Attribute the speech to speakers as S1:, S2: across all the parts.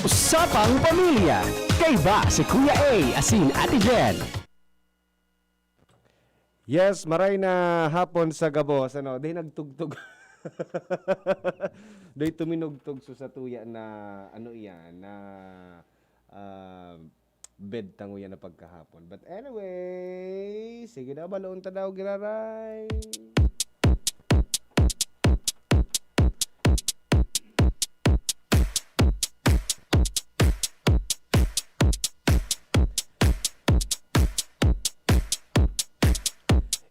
S1: Usapang Pamilya. Kay ba si Kuya A asin Ate Jen?
S2: Yes, maray na hapon sa gabos. Ano, day nagtugtog. Day tuminugtog sa tuya na ano iyan na ah, bed tango yan na pagkahapon. But anyway, sige na baloon ta daw giraray.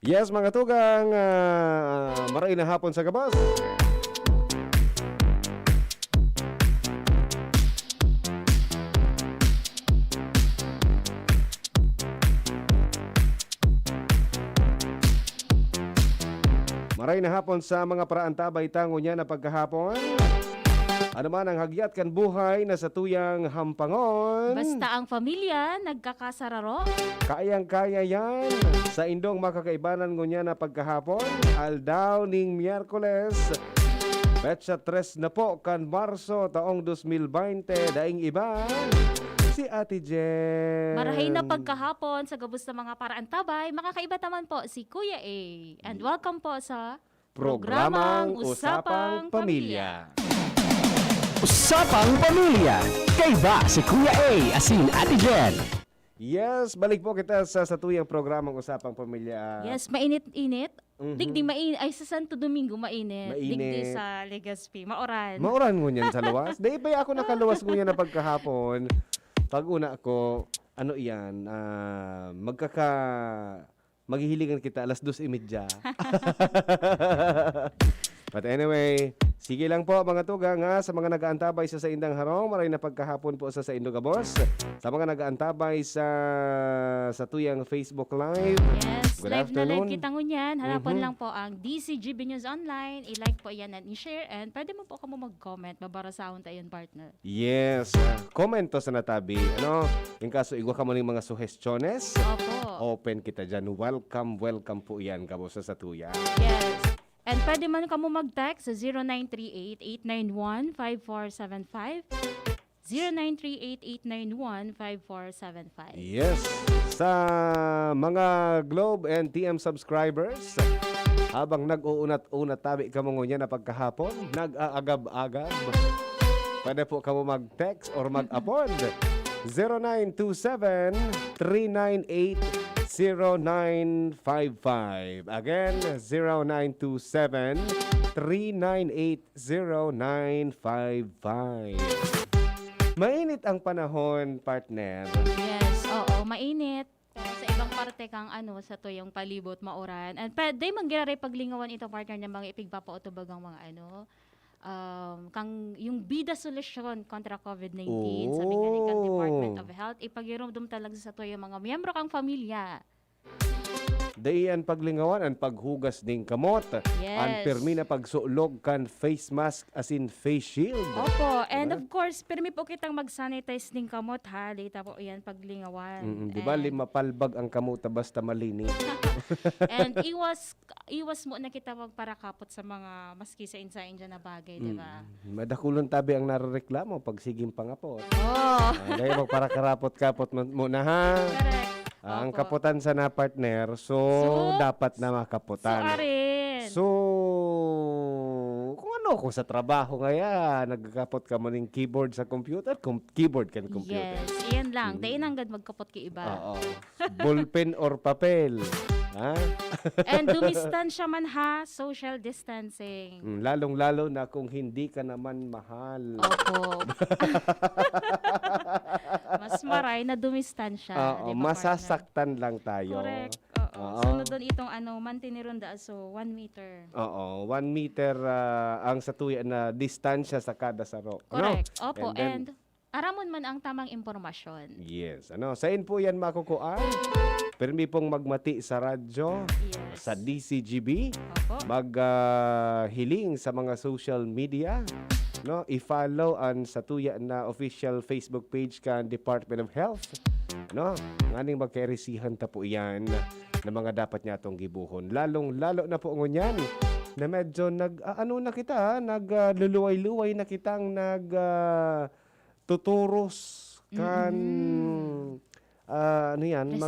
S2: Yes, mga tugang, maray na hapon sa gabos. Maray na hapon sa mga paraantabay tango niya na pagkahapon. Ano man ang hagyat kan buhay na sa tuyang hampangon.
S3: Basta ang pamilya nagkakasararo.
S2: Kayang-kaya yan. Sa indong makakaibanan ngunya na pagkahapon, aldaw ning Miyerkules, petsa 3 na po kan Marso taong 2020, daing iba, si Ate Jen.
S3: Marahay na pagkahapon sa gabos ng mga paraantabay. Makakaiba naman po si Kuya A. And welcome po sa
S2: Programang Usapang Pamilya.
S1: Usapang Pamilya. Kay ba si Kuya A asin Ate Jen?
S2: Yes, balik po kita sa tuyang programang Usapang Pamilya.
S3: Yes, mainit-init.
S2: Mhm.
S3: Digdi mainit. Ay, sa Santo Domingo, mainit.
S2: Mainit.
S3: Digdi sa Legazpi, Maoran.
S2: Mauran mo niyan sa luwas. Dahil ba ako nakaluwas mo yan na pagkahapon. Pag una ko, ano iyan, maghihilingan kita alas 2:30. But anyway, sige lang po mga tuga nga sa mga nag-aantabay sa Indang Harong, maray na pagkahapon po sa Indogabos. Sa mga nag-aantabay sa tuyang Facebook Live.
S3: Yes,
S2: Good
S3: live na
S2: afternoon.
S3: live kita ngunyan. Hanapan
S2: Mhm.
S3: lang po ang DCGB News Online. I-like po yan and i-share. And pwede mo po kamo mag-comment. Mabarasaon tayo yun, partner.
S2: Yes, comment to sa natabi. Ano, in kaso igwa ka mo ng mga suhestyones,
S3: Opo.
S2: open kita dyan. Welcome po yan kamo sa tuya.
S3: Yes. And pwede man kamo mag-text sa 0938-891-5475. 0938-891-5475.
S2: Yes, sa mga Globe and TM subscribers, habang nag-uunat-unat tabi ka mo niya na pagkahapon, nag-aagab-agab, pwede po ka mo mag-text or mag-apod. 0927-398-0955. Again, 0927-398-0955. Mainit ang panahon, partner.
S3: Yes, oo, mainit. Sa ibang parte kang sa to yung palibot, Maoran. And pwede mangyari paglingawan ito, partner, ng mga ipigpapautubagang mga kang yung bida solusyon kontra COVID-19 sa Bingalikan Department of Health, ipagirumdum talaga sa to yung mga miyembro kang pamilya.
S2: Dayan paglingawan ang paghugas ning kamot.
S3: Yes.
S2: Ang permi na pagsulog kan face mask as in face shield.
S3: Opo, and
S2: Diba?
S3: of course, permi po kitang mag-sanitize ng kamot ha. Dita po yan paglingawan.
S2: Di ba
S3: And-
S2: lima palbag ang kamuta basta malinis.
S3: And iwas mo na kita magparakapot sa mga maski sa insain dyan na bagay, di ba?
S2: Madakulon tabi ang narereklamo pag siging pangapot.
S3: Oh,
S2: Dahil magparakarapot-kapot mo na ha.
S3: correct.
S2: Ang
S3: Opo.
S2: kaputan sa na partner, so dapat na
S3: So,
S2: makaputan.
S3: arin.
S2: So, kung sa trabaho ngaya, nagkakapot ka mo ng keyboard sa computer, keyboard kan computer.
S3: Yes, iyan lang. Dain hanggang magkapot ki iba.
S2: Oo. Ballpen or papel. Ha?
S3: And dumistansya man ha, social distancing.
S2: Lalong-lalo na kung hindi ka naman mahal.
S3: Opo. Mas maray na dumistansya.
S2: Oo,
S3: di ba,
S2: masasaktan lang
S3: partner?
S2: tayo.
S3: Correct. Oo.
S2: Oo.
S3: Sunod doon itong mantinirunda. So, 1 meter.
S2: Oo, 1 meter ang satuya na distansya sa kada saro.
S3: Correct. Opo.
S2: And then-
S3: And aramon man ang tamang impormasyon.
S2: Yes. Saan po yan makukuan? Permi pong magmati sa radyo,
S3: Yes.
S2: sa DCGB,
S3: Opo.
S2: maghiling sa mga social media, no? I-follow ang satuya na official Facebook page kan Department of Health, no? Nganing magkairisihan ta po yan na mga dapat niya itong gibuhon. Lalong-lalo na po ngunyan na medyo nagluluway-luway na kitang tuturos kan ano yan,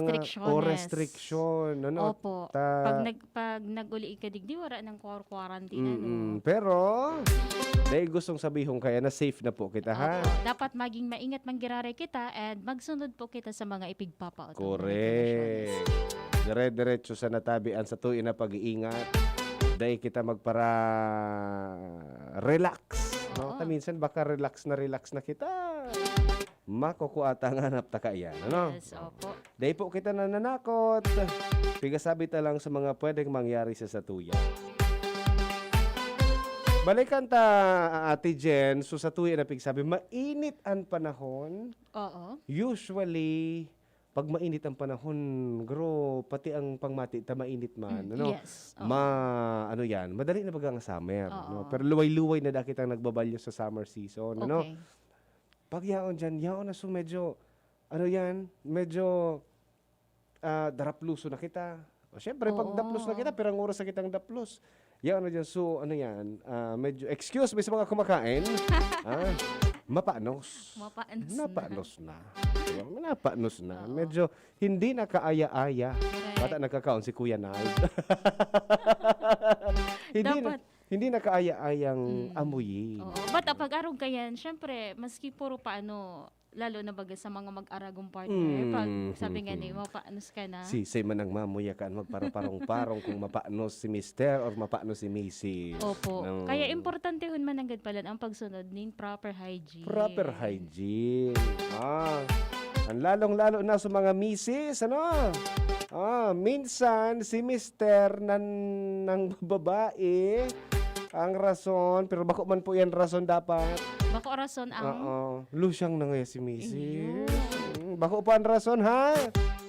S2: restriction, ano,
S3: Opo. Pag nag-uli ka digdi, wala ng quarantine, ano.
S2: pero, dahil gustong sabihon kaya na safe na po kita, ha?
S3: Opo. Dapat maging maingat manggirare kita and magsunod po kita sa mga ipigpapautang.
S2: Correct. Dire-diretso sa natabian sa tuyo na pag-iingat. Dahil kita magpara relax. No?
S3: Oo.
S2: Minsan baka relax na kita. Makukuata nga hanap ta kaya. Ano?
S3: Yes, opo.
S2: Dahil po kita nananakot. Pigasabi ta lang sa mga pwedeng mangyari sa satuya. Balikan ta, Ate Jen, so sa tuya na pigsabi, mainit ang panahon.
S3: Oo.
S2: Usually, pag mainit ang panahon, pati ang pangmati ta mainit man, ano?
S3: Yes. Oo.
S2: Ano yan, madali na bagang summer,
S3: Oo.
S2: no? Pero luway-luway na dakit ang nagbabalyo sa summer season, ano?
S3: Okay.
S2: Pag yaon dyan, yaon na so medyo, ano yan, medyo darapluso na kita. O syempre, pag
S3: Oo.
S2: daplos na kita, pirang oras na kitang daplos. Yaon na dyan, so ano yan, medyo, excuse me sa mga kumakain, mapanos. Napanos na. Napanos na.
S3: Oo.
S2: Medyo hindi na kaaya-aya.
S3: Correct.
S2: Bata nagkakaon si Kuya Nald. hindi na kaaya-ayang amuyin.
S3: Oo. But pag arog ka yan, syempre, maski puro paano, lalo na baga sa mga mag-aragong partner, pag sabi nga ni, mapaanos ka na.
S2: Say man ang mamuya ka, magparong-parong kung mapaanos si Mister or mapaanos si Mrs.
S3: Opo.
S2: No.
S3: Kaya importante hun man agad pala ang pagsunod nin proper hygiene.
S2: Proper hygiene. Ang lalong-lalo na sa mga misis, ano? Minsan si Mister ng babae ang rason, pero bako man po yan rason dapat.
S3: Bako rason ang...
S2: Lusyang na ngayon si misis.
S3: Ayun.
S2: Bako pa ang rason, ha?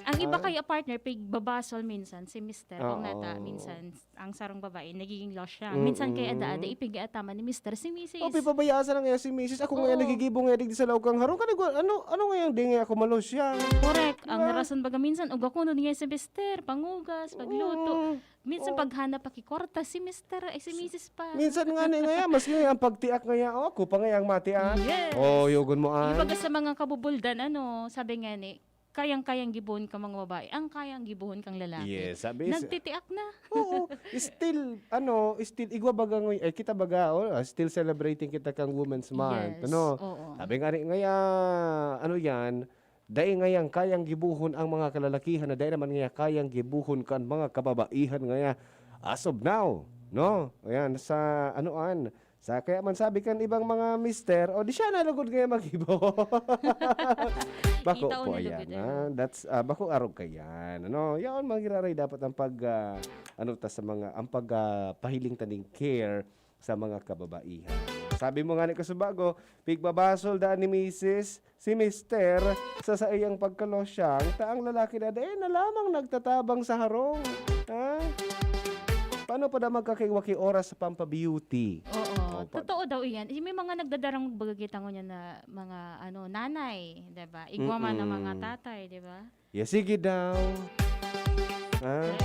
S3: Ang iba kaya partner, pig babasol minsan, si Mr. Kung
S2: Oo.
S3: nata, minsan, ang sarong babae, nagiging lost siya. Minsan kaya ada-ada, ipig-atama ni Mr. si Mrs.
S2: Pabayaan na ngayon si misis. Ako ngayon
S3: Oo.
S2: nagigibong ngayon di sa laukang harong. Ano ngayon di ngayon ako malusyang?
S3: Correct. Ang rason baga minsan, uga ko nun nga si Mr. Pangugas, pagluto. Minsan paghanap pakikorta, si Mr. ay si Mrs. pa.
S2: Minsan nga ni ngayon, mas ngayon ang pagtiak ngayon. Kupa ngayang matian.
S3: Yes.
S2: Yugon mo
S3: Yung
S2: an.
S3: baga sa mga kabubuldan, sabi nga ni, kayang-kayang gibuhon ka mga babae, ang kayang gibuhon kang lalaki.
S2: Yes, sabi.
S3: Nagtitiak na.
S2: Oo. Still, igwa baga ngayon, kita baga, still celebrating kita kang Women's Month.
S3: Yes.
S2: Ano?
S3: Oo.
S2: Sabi nga rin ngayon, yan, dahil ngayon kayang gibuhon ang mga kalalakihan na dahil naman ngayon kayang gibuhon kan mga kababaihan ngayon as of now. No? Ayan, sa sa kaya man sabi kan ibang mga mister, di siya nalugod ngayon mag-ibo. Bako
S3: Itaw
S2: po
S3: na
S2: ayan.
S3: lugod,
S2: That's, bako arog kayan. Yan, magiraray dapat ang ang pagpahiling taning care sa mga kababaihan. Sabi mo nga ni Kasubago, pigbabasol daan ni Mrs. si Mister sa iyang pagkalosyang, taang lalaki na na lamang nagtatabang sa harong. Ha? Paano pa na magkakiwaki oras sa pampabeauty?
S3: Oo. Totoo daw yan. May mga nagdadarang bagagita ko niya na mga nanay, 'di ba? Igwa man ng mga tatay, 'di ba?
S2: Yes, sige daw.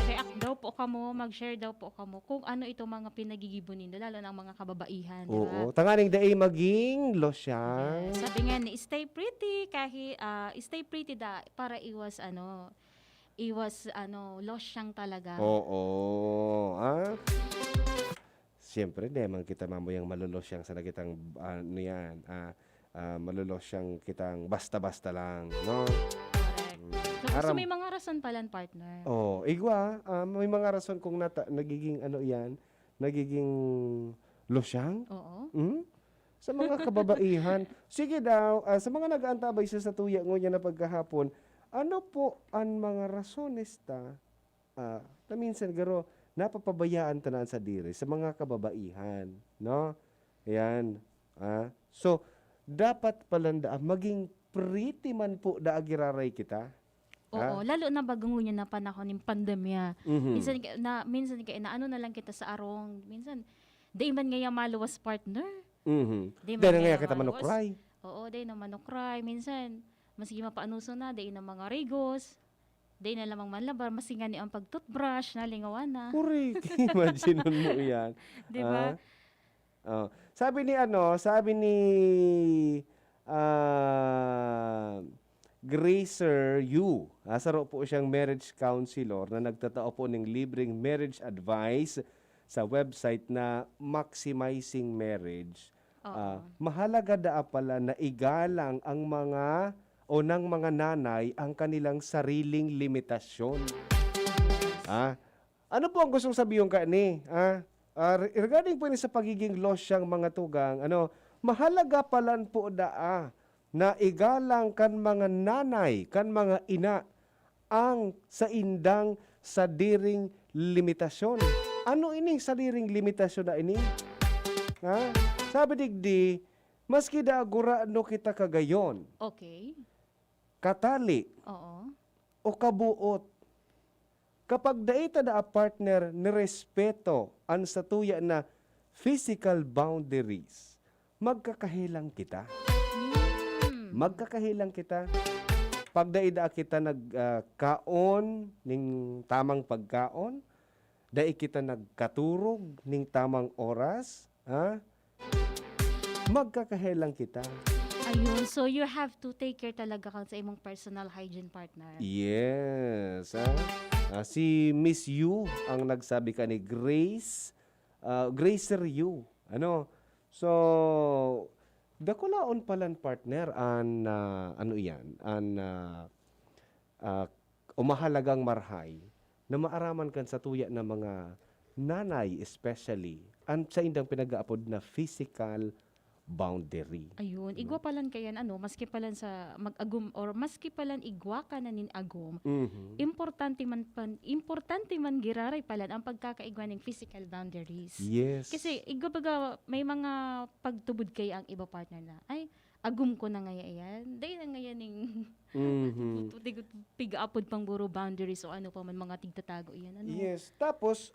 S3: React daw po kamo, mag-share daw po kamo kung ano itong mga pinagigibo nindo, lalo ng mga kababaihan, 'di ba?
S2: Oo. Tanganing daay maging losyang.
S3: Sabi nga ni, stay pretty kahit stay pretty para iwas losyang talaga.
S2: Oo. Siyempre, di man kita mamoyang malulosyang sa nagitang malulosyang kitang basta-basta lang, no?
S3: Correct. So may mga rason pala, partner.
S2: Igwa, may mga rason kung nagiging nagiging losyang.
S3: Oo.
S2: Sa mga kababaihan. Sige daw, sa mga nag-aantabay sa tuya ngo niya na pagkahapon, ano po ang mga rasones na minsan garo napapabayaan tanan sa diri sa mga kababaihan, no? Ayan. So, dapat palanda maging pretty man po daagiraray kita.
S3: Oo, lalo na bagong na panahon ng pandemya. Minsan kaya na na lang kita sa arong. Minsan, di man nga maluwas partner. Di man
S2: Dahil nga kita manukray.
S3: Oo, di na manukray. Minsan, maski mapaanuso na, di na mga rigos. Di na lamang manlabar, maski nga ni ang pag-toothbrush na lingawan na.
S2: Correct. Imagine mo yan.
S3: Di ba?
S2: Sabi ni Gracer Yu. Asaro po siyang marriage counselor na nagtatao po ng libreng marriage advice sa website na Maximizing Marriage. Mahalaga daa pala na igalang ang mga o ng mga nanay ang kanilang sariling limitasyon. Ano po ang gustong sabihin kani? Regarding po sa pagiging losyang mga tugang, mahalaga pala po daa na igalang kan mga nanay, kan mga ina, ang sa indang sadiring limitasyon. Ano ining sadiring limitasyon na ini? Sabi digdi, maski da agurano kita kagayon,
S3: Okay.
S2: katali,
S3: Oo.
S2: o kabuot, kapag daita da a partner ni respeto ang sa tuya na physical boundaries, magkakahilang kita. Magkakahilang kita. Pag daida kita nagkaon ning tamang pagkaon, dai kita nagkaturog ning tamang oras, magkakahilang kita.
S3: Ayun, so you have to take care talaga ka sa imong personal hygiene partner.
S2: Yes. Si Miss Yu ang nagsabi ka ni Grace. Gracer Yu. So, dakulaon palan partner an umahalagang marhay na maaraman kan sa tuya na mga nanay especially ang sa indang pinag-aapod na physical boundary.
S3: Ayun, igwa palan kayan maski palan sa mag-agum or maski palan igwa ka na nin agum. Importante man giraray palan ang pagkakaigwa ng physical boundaries.
S2: Yes.
S3: Kasi igwa baga may mga pagtubod kay ang iba partner na ay agum ko na ngaya yan. Dahil na ngaya ning piga-apod pang buro boundaries o ano pa man mga tigtatago yan.
S2: Yes. Tapos,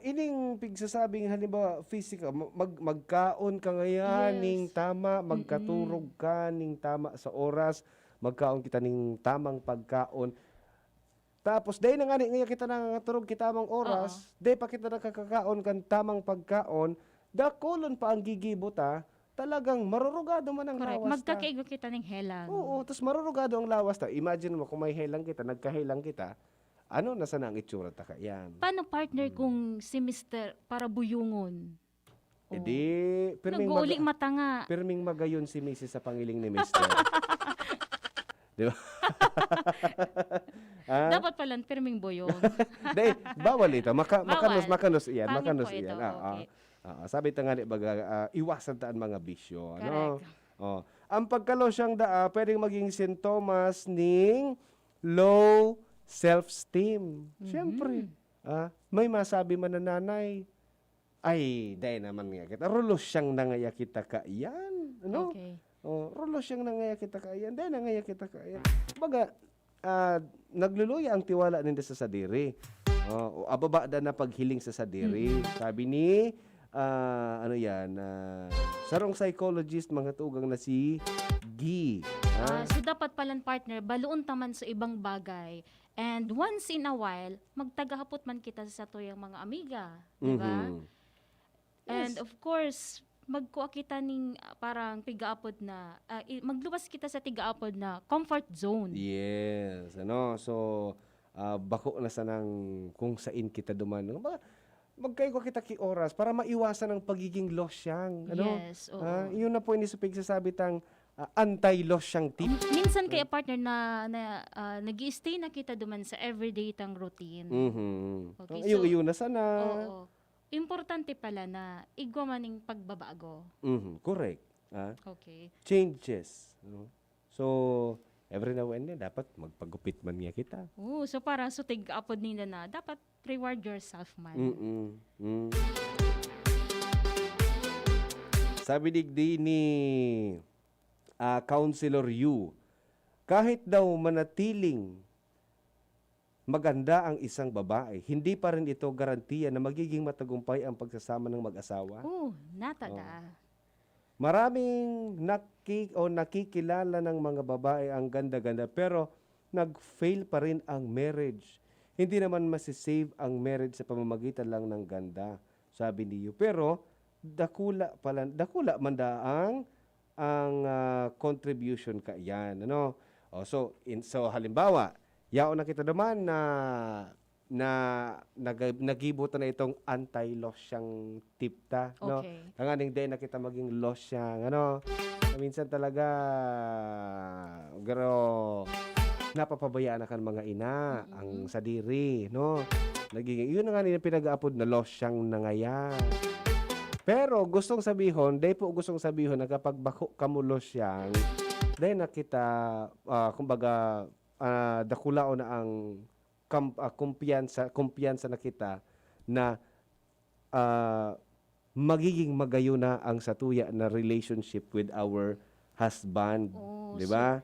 S2: ining pigsasabing halimbawa physical, magkaon ka ngayon
S3: Yes.
S2: ning tama, magkaturog ka ning tama sa oras, magkaon kita ning tamang pagkaon. Tapos, dahil na nga ngayon kita nangaturog kita tamang oras, dahil pa kita nakakakaon kan tamang pagkaon, dakolon pa ang gigibuta, talagang marurugado man ang
S3: Correct.
S2: lawas ta.
S3: Magkakaigo kita ng helang.
S2: Oo, tapos marurugado ang lawas ta. Imagine mo kung may helang kita, nagkahelang kita, nasa na ang itsura ta ka yan?
S3: Paano partner kung si Mr. para buyungon?
S2: E di,
S3: Nag-uuling mata nga.
S2: pirming magayon si Mrs. sa pangiling ni Mr. Di ba?
S3: Dapat palan pirming boyong.
S2: Dahil, bawal ito. Makanos iyan.
S3: Pangit
S2: Makanos
S3: po ito,
S2: iyan.
S3: okay.
S2: Sabi ta nga baga, iwasan taan mga bisyo.
S3: Correct.
S2: Ang pagkalosyang daa, pwedeng maging sintomas ng low self-esteem. Siyempre. May masabi man na nanay, ay, dahil naman nga kita. Rulos siyang nangaya kita ka iyan.
S3: Okay.
S2: Rulos siyang nangaya kita ka iyan. Dahil nangaya kita ka iyan. Baga, nagluluya ang tiwala ninda sa sadiri. Ababa na paghiling sa sadiri. Sabi ni sarong psychologist mga tugang na si Guy.
S3: So dapat palan partner, baluon taman sa ibang bagay. And once in a while, magtagahapot man kita sa tuyang mga amiga. Diba? And of course, magkuha kita ning parang tigaapod na, magluwas kita sa tigaapod na comfort zone.
S2: Yes. So, bako na sa nang kung saan kita duman. Magkaiko kita ki oras para maiwasan ang pagiging losyang.
S3: Yes, oo.
S2: Yun na po ini sa pigsasabi tang anti-losyang tip.
S3: Minsan kaya partner na nag-i-stay na kita duman sa everyday tang routine. Okay, so,
S2: Iyo na sana.
S3: Oo. Importante pala na igwa maning pagbabago.
S2: Correct.
S3: Okay.
S2: Changes. So, every now and then, dapat magpagupit man niya kita.
S3: So para so tig-apod nila na dapat reward yourself man.
S2: Sabi digdi ni Counselor Yu, kahit daw manatiling maganda ang isang babae, hindi pa rin ito garantiya na magiging matagumpay ang pagsasama ng mag-asawa.
S3: Natada.
S2: Maraming nakikilala ng mga babae ang ganda-ganda pero nag-fail pa rin ang marriage. Hindi naman masisave ang marriage sa pamamagitan lang ng ganda, sabi niyo. Pero dakula man daang ang contribution ka yan, ano? So halimbawa, yaon na kita naman nagibutan na itong anti-loss siyang tipta, no?
S3: Okay.
S2: Ang aning day na kita maging loss siyang, ano? Minsan talaga, pero napapabayaan na kan mga ina ang sadiri, no? Yun na nga nila pinag-aapod na loss siyang nangaya. Pero gustong sabihon, na kapag bako kamulos siyang, dahil na kita, kumbaga, dakulao na ang kumpiyansa na kita na magiging magayo na ang satuya na relationship with our husband.
S3: Oh,
S2: Di ba?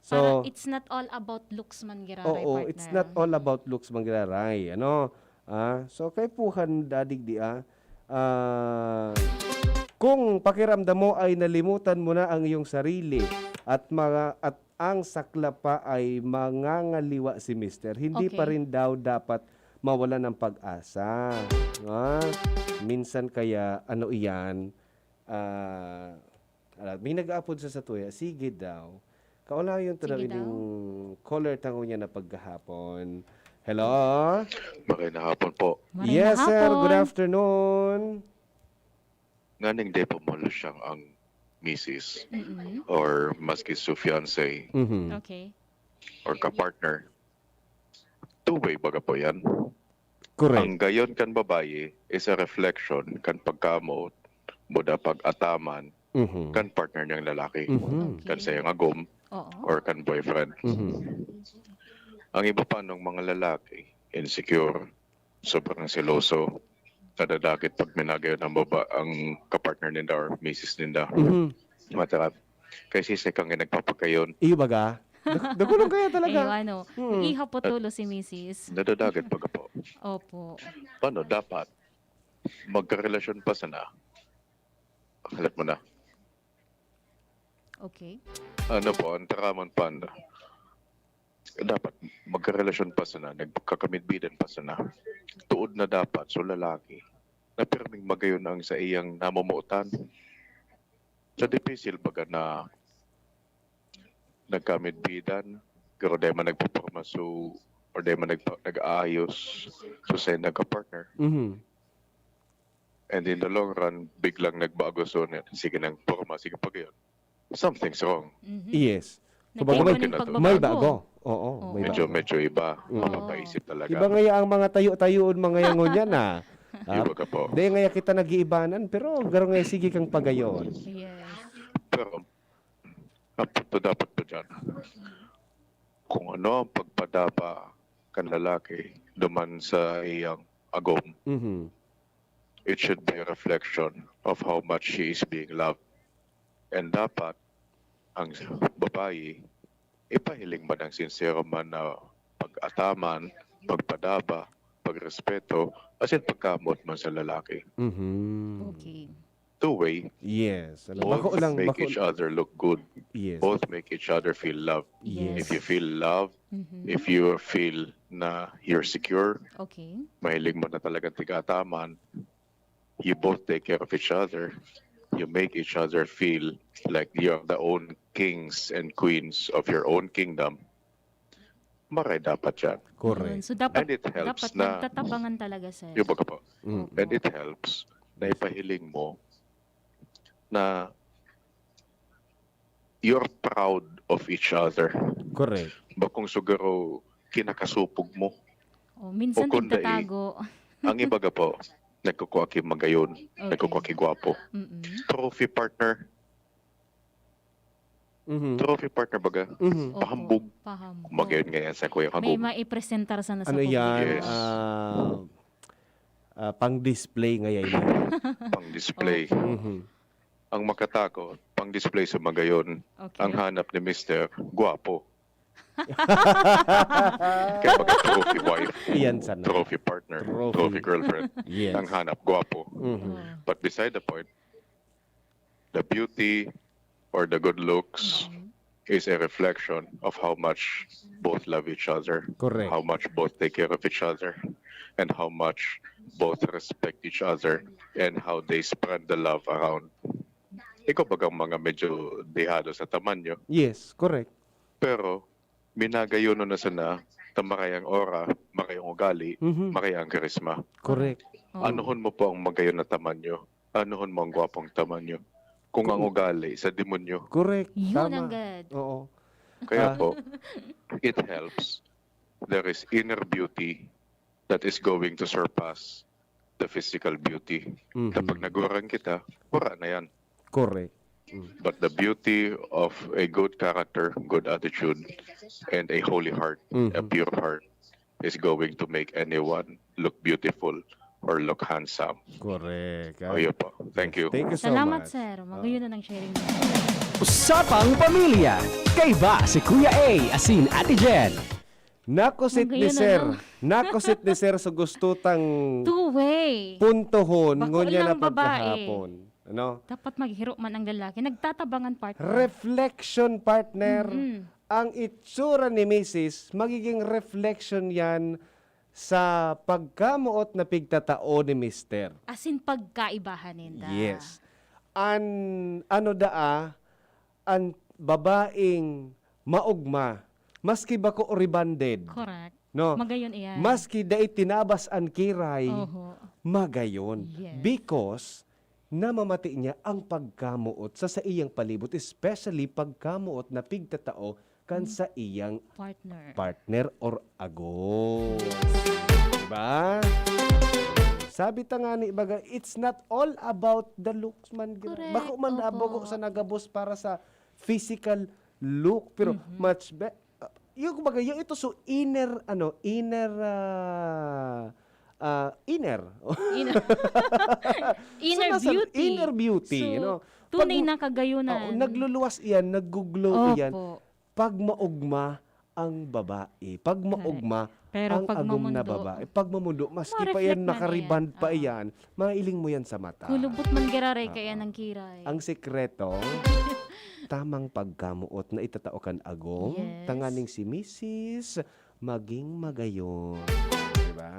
S3: Parang it's not all about looks man giraray,
S2: Oo,
S3: partner.
S2: it's not all about looks manggiraray. Ano? So, kay puhan dadig di kung pakiramdam mo ay nalimutan mo na ang iyong sarili at ang sakla pa ay mangangaliwa si Mister, hindi
S3: Okay.
S2: pa rin daw dapat mawala ng pag-asa. Minsan kaya, ano iyan, may nag-aapod sa satuya, sige daw. Kaula yung
S3: Sige
S2: ining caller tango niya na pagkahapon. Hello?
S4: Magandang hapon po.
S3: Maray
S2: Yes,
S3: na
S2: sir.
S3: hapon.
S2: Good afternoon.
S4: Nganing day po mo siyang ang misis
S3: Mm-mm.
S4: or maski su fiancé
S2: Mhm.
S3: Okay.
S4: or kapartner. Two-way baga po yan.
S2: Correct.
S4: Ang gayon kan babae is a reflection kan pagkamot buda pag-ataman
S2: Mhm.
S4: kan partner niyang lalaki.
S2: Mhm.
S4: Kan sayang agom
S3: Oo.
S4: or kan boyfriend.
S2: Mhm.
S4: Ang iba pa ng mga lalaki, insecure, sobrang seloso, nadadakit pag minagayon ang kapartner ninda or misis ninda.
S2: Mhm.
S4: Matarap. Kasi sa kang nagpapakayon,
S2: Iyo baga? Dagulong kaya
S3: Ay,
S2: talaga.
S3: ano,
S2: Hmm.
S3: iha po tulo si Mrs.
S4: nadadagat pag po.
S3: Opo.
S4: Paano dapat magkarelasyon pa sana? Halat mo na.
S3: Okay.
S4: Ano po, ang taraman panda. Dapat magkarelasyon pa sana, nagkakamidbidan pa sana. Tuod na dapat, so lalaki, na pirming magayon ang sa iyang namumuotan. Sa dipisil baga na nagkamidbidan, pero di man nagpaporma so, or di man nag-aayos so sa nagka-partner.
S2: Mhm.
S4: And in the long run, biglang nagbago so sige nang porma, sige pag yun. Something's wrong.
S3: Mhm.
S2: Yes. Kumbaga
S3: Nag-iba
S2: may,
S3: ng pagbabago.
S2: may bago. Oo,
S3: Oo.
S2: may
S4: Medyo,
S2: bago.
S4: medyo iba.
S2: Oo.
S4: Makapaisip talaga.
S2: Iba ngaya ang mga tayo-tayoon mga yangon yan ah.
S4: Iba ka po.
S2: Di ngaya kita nag-iibanan pero garo ngaya sige kang pagayon.
S3: Yes.
S4: Pero, ang punto dapat po dyan, kung ano ang pagpadapa kan lalaki duman sa iyang agom,
S2: Mhm.
S4: it should be a reflection of how much she is being loved. And dapat, ang babae, ipahiling man ang sincere man na pag-ataman, pagpadaba, pagrespeto, as in pagkamot man sa lalaki.
S2: Mhm.
S3: Okay.
S4: Two-way,
S2: Yes. Alam,
S4: both
S2: bako lang,
S4: make
S2: bako.
S4: each other look good.
S2: Yes.
S4: Both make each other feel loved.
S2: Yes.
S4: If you feel loved,
S3: Mhm.
S4: if you feel na you're secure,
S3: Okay.
S4: mahilig mo na talagang tigataman, you both take care of each other, you make each other feel like you're the own kings and queens of your own kingdom, maray dapat yan.
S3: Yun.
S2: Correct.
S3: So dapat
S4: And it helps
S3: dapat
S4: na-
S3: magtatabangan talaga sir.
S4: Yung baga po.
S2: Mm.
S4: And it helps na ipahiling mo na you're proud of each other.
S2: Correct.
S4: Bakong siguro kinakasupog mo.
S3: Oh, minsan
S4: O kundi,
S3: tigtatago.
S4: Ang ibaga po, nagkukuha ki magayon,
S3: Okay.
S4: nagkukuha ki gwapo.
S3: Mm-mm.
S4: Trophy partner.
S2: Mhm.
S4: Trophy partner baga.
S2: Mhm.
S3: Opo,
S4: Pahambog.
S3: pahambog.
S4: Magayon ngayon sa kuya
S3: May
S4: kagum.
S3: maipresentar sana sa
S2: Ano
S3: publiko.
S2: yan?
S4: Yes.
S2: Pang-display ngayon.
S4: Pang display.
S2: Mhm.
S4: Ang makatakot, pang display sa magayon,
S3: Okay.
S4: ang hanap ni Mr. Gwapo. Kaya baga trophy wife,
S2: Iyan sana.
S4: trophy partner,
S2: Trophy.
S4: trophy girlfriend.
S2: Yes.
S4: Ang hanap, gwapo.
S2: Mhm.
S3: Oh.
S4: But beside the point, the beauty or the good looks is a reflection of how much both love each other,
S2: Correct.
S4: how much both take care of each other, and how much both respect each other, and how they spread the love around. ikaw bagang mga medyo dehado sa tamanyo.
S2: Yes, correct.
S4: Pero, minagayon na sana, tamakayang ora, makayang ugali, makayang karisma.
S2: Correct.
S4: Anuhon mo po ang magayon na tamanyo. Anuhon mo ang gwapong tamanyo. Kung ang ugali sa demonyo.
S2: Correct.
S3: Yun
S2: Tama.
S3: ang good.
S2: Oo.
S4: Kaya po, it helps. There is inner beauty that is going to surpass the physical beauty. Kapag nagurang kita, wala na yan.
S2: Correct.
S4: But the beauty of a good character, good attitude, and a holy heart, a pure heart, is going to make anyone look beautiful or look handsome.
S2: Correct.
S4: O yun po. Thank you.
S2: Thank you so
S3: Salamat,
S2: much.
S3: sir. Magayon na ng sharing niyo.
S1: Usapang Pamilya. Kay ba si Kuya A asin Ate Jen?
S2: Nakusit ni
S3: Magayon na
S2: sir.
S3: lang.
S2: Nakusit ni sir sa gusto tang
S3: Two-way.
S2: puntohon
S3: Bako
S2: ngunya na
S3: lang babae.
S2: pagkahapon. Ano?
S3: Dapat maghiro man ang lalaki. Nagtatabangan partner.
S2: Reflection partner.
S3: Mm-mm.
S2: Ang itsura ni Mrs. magiging reflection yan sa pagkamuot na pigtatao ni Mister.
S3: As in pagkaibahan ninda.
S2: Yes. Ano daa, ang babaeng maugma, maski bako ribanded,
S3: Correct.
S2: no?
S3: Magayon iyan.
S2: Maski dai tinabas ang kiray,
S3: Oho.
S2: magayon.
S3: Yes.
S2: Because namamati niya ang pagkamuot sa iyang palibot, especially pagkamuot na pigtatao kan sa iyang
S3: Partner.
S2: partner or ago. Diba? Sabi ta nga ni baga, it's not all about the looks man.
S3: Correct,
S2: Bako man
S3: opo.
S2: abogo sa nagabos para sa physical look, pero much yung baga, yung ito so inner inner
S3: Inner,
S2: So, nasa
S3: beauty.
S2: inner beauty,
S3: So,
S2: you know.
S3: tunay
S2: Pag-
S3: na kagayunan.
S2: nagluluwas iyan, nag-glow iyan.
S3: Opo.
S2: Pag maugma ang babae, pag maugma
S3: Pero
S2: ang
S3: pag
S2: agom na
S3: mamundo,
S2: babae, pag mamundo, maski pa
S3: ma-reflect
S2: yan,
S3: man
S2: nakariband
S3: yan.
S2: pa
S3: Oo.
S2: yan, mailing mo yan sa mata.
S3: Kulubot man giraray kaya ng kiray.
S2: Ang sekreto, tamang pagkamuot na itatao kan agom,
S3: Yes.
S2: tanganing si Mrs. maging magayon. Diba?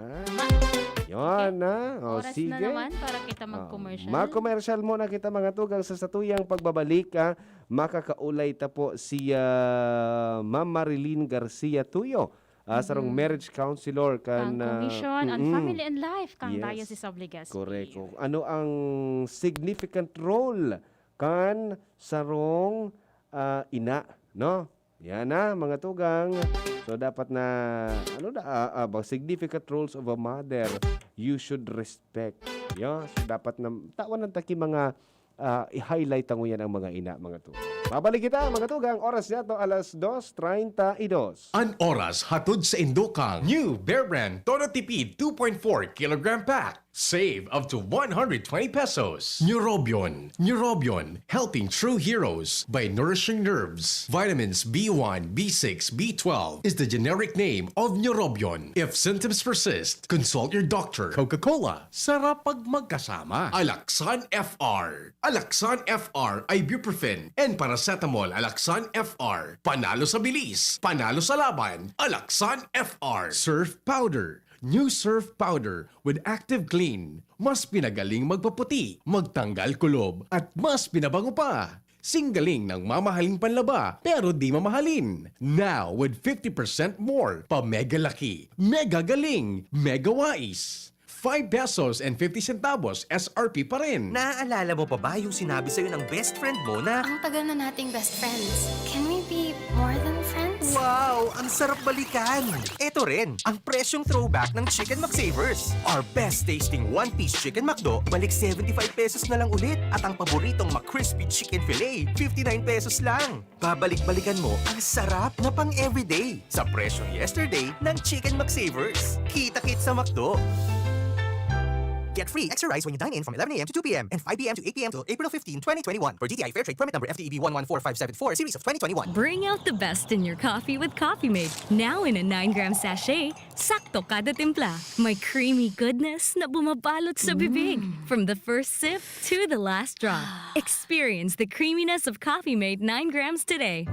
S2: Yun na. O,
S3: Oras
S2: sige.
S3: na naman para kita mag-commercial.
S2: Mag-commercial muna kita mga tugang sa satuyang pagbabalik. Makakaulay ta po si Ma'am Marilyn Garcia Tuyo. Sarong marriage counselor
S3: Kang Commission on Family and Life, kang
S2: Yes.
S3: Diocese of Legazpi.
S2: Correct. Ano ang significant role kan sarong ina, no? Yan na mga tugang. So dapat na significant roles of a mother you should respect. Yeah, so dapat na tawan ng taki mga i-highlight ang yan ang mga ina mga tugang. Babalik kita mga tugang, oras na to alas 2:32.
S5: An oras hatod sa Indokang New Bear Brand Todo Tipid 2.4 kilogram pack. Save up to 120 pesos. Neurobion. Neurobion. Helping true heroes by nourishing nerves. Vitamins B1, B6, B12 is the generic name of Neurobion. If symptoms persist, consult your doctor. Coca-Cola. Sarap pag magkasama. Alaxan FR. Alaxan FR, ibuprofen, and paracetamol. Alaxan FR. Panalo sa bilis. Panalo sa laban. Alaxan FR. Surf Powder. New Surf Powder with Active Clean. Mas pinagaling magpaputi, magtanggal kulob, at mas pinabango pa. Singgaling ng mamahaling panlaba, pero di mamahalin. Now with 50% more, pa mega laki, mega galing, mega wise. 5 pesos and 50 centavos SRP pa rin.
S6: Naaalala mo pa ba yung sinabi sa'yo ng best friend mo na,
S7: Ang tagal na nating best friends. Can we be more than friends?
S6: wow, ang sarap balikan! Ito rin, ang presyong throwback ng Chicken McSavers. Our best tasting one-piece Chicken McDo, balik 75 pesos na lang ulit. At ang paboritong McCrispy Chicken Filet, 59 pesos lang. Babalik-balikan mo ang sarap na pang everyday sa presyong yesterday ng Chicken McSavers. Kita-kit sa McDo. Get free extra rice when you dine in from 11 a.m. to 2 p.m. and 5 p.m. to 8 p.m. till April 15, 2021 for DTI Fairtrade permit number FTEB 114574 series of 2021.
S8: Bring out the best in your coffee with Coffee Mate. Now in a 9-gram sachet, sakto kada timpla. May creamy goodness na bumabalot sa bibig. From the first sip to the last drop. Experience the creaminess of Coffee Mate 9 grams today.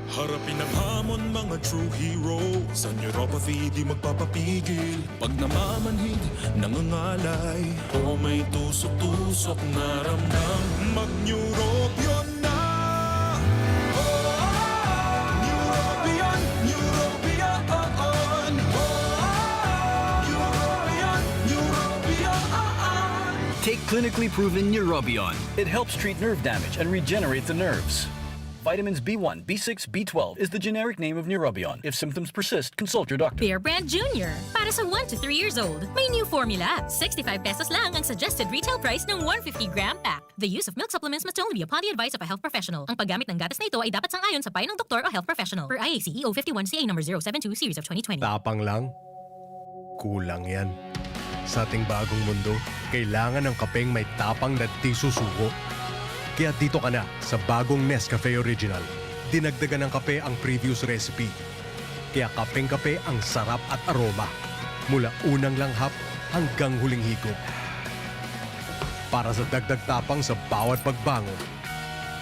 S9: Harapin ang hamon, mga true hero. Sa neuropathy di magpapapigil. Pag namamanhid, nangangalay, o may tusok-tusok na ramdam, mag-neurobion na. Neurobion, Neurobion. Neurobion, Neurobion.
S1: Take clinically proven Neurobion. It helps treat nerve damage and regenerate the nerves. Vitamins B1, B6, B12 is the generic name of Neurobion. If symptoms persist, consult your doctor.
S8: Bear Brand Jr. Para sa 1 to 3 years old, may new formula. 65 pesos lang ang suggested retail price ng 150-gram pack. The use of milk supplements must only be upon the advice of a health professional. Ang paggamit ng gatas na ito ay dapat sang-ayon sa payo ng doktor o health professional. Per IAC EO 51CA number 072 series of 2020.
S5: Tapang lang? Kulang yan. Sa ating bagong mundo, kailangan ng kapeng may tapang na di susuko. Kaya dito ka na sa bagong Nescafe Original. Dinagdagan ng kape ang previous recipe. Kaya kapeng-kape ang sarap at aroma. Mula unang langhap hanggang huling higop. Para sa dagdag tapang sa bawat pagbangon,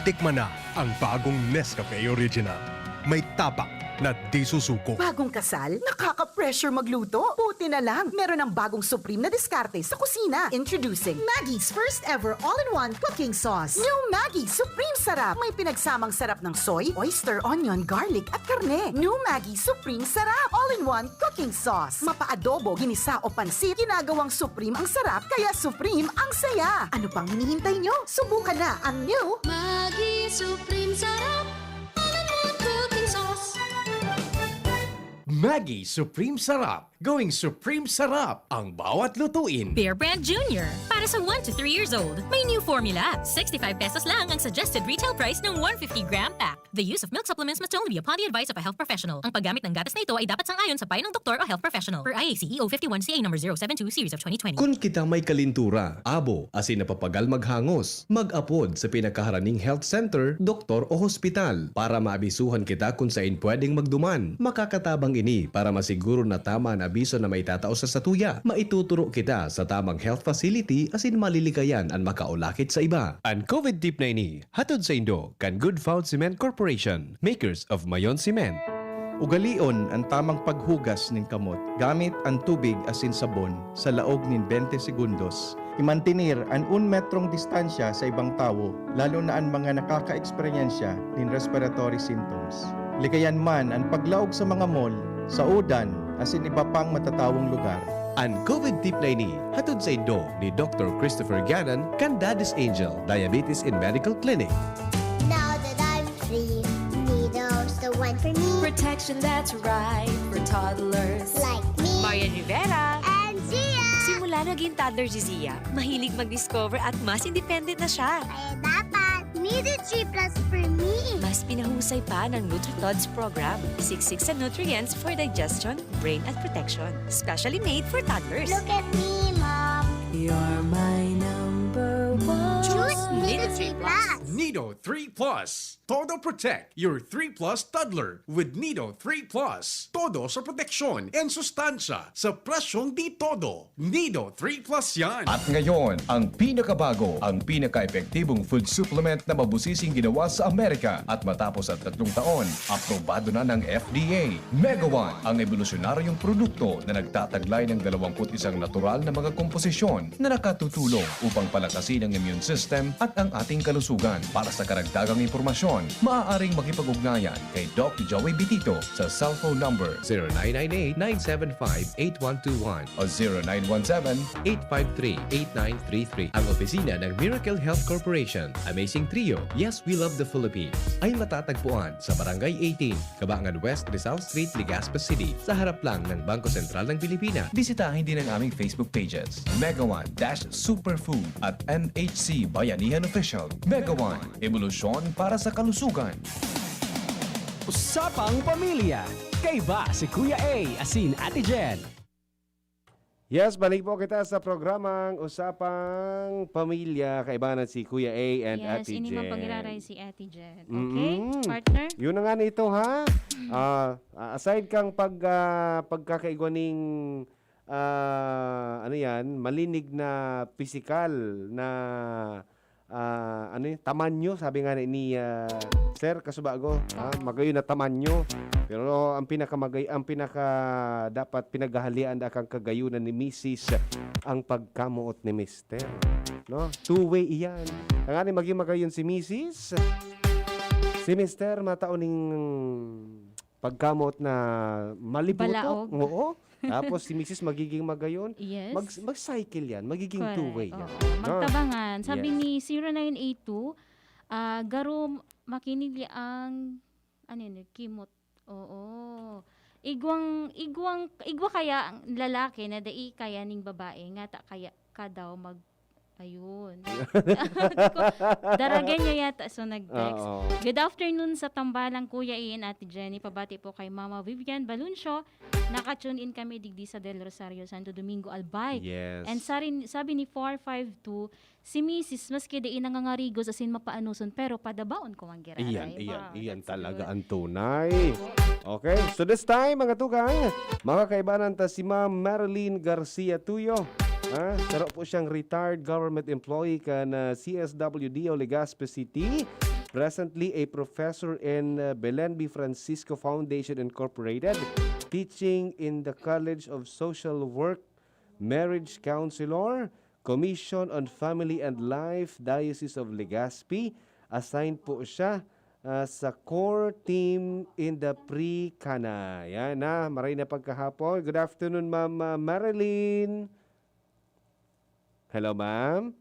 S5: tikman na ang bagong Nescafe Original. May tapak na di susuko.
S10: Bagong kasal? Nakaka-pressure magluto? Buti na lang, meron ng bagong Supreme na diskarte sa kusina. Introducing Maggie's first ever all-in-one cooking sauce. New Maggie Supreme Sarap. May pinagsamang sarap ng soy, oyster, onion, garlic at karne. New Maggie Supreme Sarap. All-in-one cooking sauce. Mapa-adobo, ginisa o pansit, ginagawang Supreme ang sarap, kaya Supreme ang saya. Ano pang hinihintay nyo? Subukan na ang new
S7: Maggie Supreme Sarap. All-in-one cooking sauce.
S5: Maggie Supreme Sarap. Going Supreme Sarap ang bawat lutuin.
S8: Bear Brand Jr. Para sa 1 to 3 years old, may new formula. 65 pesos lang ang suggested retail price ng 150-gram pack. The use of milk supplements must only be upon the advice of a health professional. Ang paggamit ng gatas na ito ay dapat sang-ayon sa payo ng doktor o health professional. Per IAC EO 51CA number 072 series of 2020.
S11: Kung kita may kalintura, abo, asin napapagal maghangos, mag-apod sa pinakaharaning health center, doktor o hospital para maabisuhan kita kung saan pwedeng magduman. Makakatabang ini para masiguro na tama na abiso na may tatao sa satuya. Maituturo kita sa tamang health facility asin malilikayan ang makaulakit sa iba. Ang COVID tip na ini, hatod sa Indo, kan Good Found Cement Corporation, makers of Mayon Cement.
S12: Ugalion ang tamang paghugas ng kamot gamit ang tubig asin sabon sa laog nin 20 segundos. Imantinir ang 1 metrong distansya sa ibang tao, lalo na ang mga nakaka-eksperyensya ng respiratory symptoms. Likayan man ang paglaog sa mga mall, sa udan, asin iba pang matatawong lugar.
S11: Ang COVID tip na ini, hatod sa Indo ni Dr. Christopher Gannon, kan Daddy's Angel Diabetes and Medical Clinic.
S7: Now that I'm free, Nido's the one for me.
S13: Protection that's right for toddlers.
S7: Like me.
S13: Marian Rivera.
S7: And Zia.
S13: Simula naging toddler si Zia, mahilig mag-discover at mas independent na siya.
S7: Kaya dapat, Nido 3 Plus for me.
S13: Mas pinahusay pa ng NutriTods program. Siksik sa nutrients for digestion, brain at protection. Specially made for toddlers.
S7: Look at me, Mom.
S13: You're my number one.
S7: Choose Nido 3 Plus.
S5: Nido 3 Plus. Todo protect your 3 Plus toddler with Nido 3 Plus. Todo sa proteksyon and sustansya sa presyong di todo. Nido 3 Plus yan.
S14: At ngayon, ang pinakabago, ang pinaka-epektibong food supplement na mabusising ginawa sa Amerika at matapos ang 3 taon, aprobado na ng FDA. Mega One, ang evolusyonaryong produkto na nagtataglay ng 21 natural na mga komposisyon na nakatutulong upang palakasin ang immune system at ang ating kalusugan. Para sa karagdagang impormasyon, maaaring makipag-ugnayan kay Doc Joey Bitito sa cellphone number
S11: 0998-975-8121
S14: o
S11: 0917-853-8933. Ang opisina ng Miracle Health Corporation, Amazing Trio, Yes, We Love the Philippines, ay matatagpuan sa Barangay 18, Kabangan West, Rizal Street, Legazpi City, sa harap lang ng Bangko Sentral ng Pilipinas.
S14: Bisitahin din ang aming Facebook pages, Mega One-Superfood at MHC Bayanihan Official. Mega One, evolusyon para sa kalusugan.
S1: Usapang Pamilya. Kay ba si Kuya A asin Ate Jen?
S2: Yes, balik po kita sa programang Usapang Pamilya. Kaibanan si Kuya A and
S3: Yes,
S2: Ate
S3: ini
S2: Jen.
S3: mapagiraray si Ate Jen. Okay, partner?
S2: Yun na nga nito, ha? Aside kang pagkakaigwaning ano yan, malinig na physical na ano yun, tamanyo, sabi nga ni Sir Kasubago, magayon na tamanyo. Pero ang pinaka dapat pinaghahalian akang kagayunan ni Mrs. ang pagkamuot ni Mr. No? Two-way iyan. Ang ani maging magayon si Mrs. Si Mr. matauning pagkamot na malibuto.
S3: Balaog.
S2: Oo. Tapos si Mrs. magiging magayon.
S3: Yes.
S2: Mag-cycle yan. Magiging
S3: Correct.
S2: two-way yan.
S3: Oo. Magtabangan. Sabi
S2: Yes.
S3: ni 0982, garo makinili ang ano yun, kimot. Oo. Igwa kaya ang lalaki na dai kaya ning babae nga ta kaya ka daw mag ayun. Daragan niya yata so nag-text.
S2: Oo.
S3: Good afternoon sa tambalang Kuya Ian, Ate Jenny. Pabati po kay Mama Vivian Baluncio. Naka-tune in kami digdi sa Del Rosario, Santo Domingo, Albay.
S2: Yes.
S3: And sabi ni 452, si Mrs. maski di nangangarigos asin mapaanuson pero padabaon ko ang giraray.
S2: Iyan talaga ang tunay. Okay, so this time mga tukang, makakaibanan ta si Ma'am Marilyn Garcia Tuyo. Saro po siyang retired government employee kan CSWD o Legazpi City. Presently a professor in Belen B. Francisco Foundation Incorporated, teaching in the College of Social Work, marriage counselor, Commission on Family and Life, Diocese of Legazpi. Assigned po siya sa core team in the pre-Cana. Yan na, maray na pagkahapon. Good afternoon, Ma'am Marilyn. Hello, ma'am.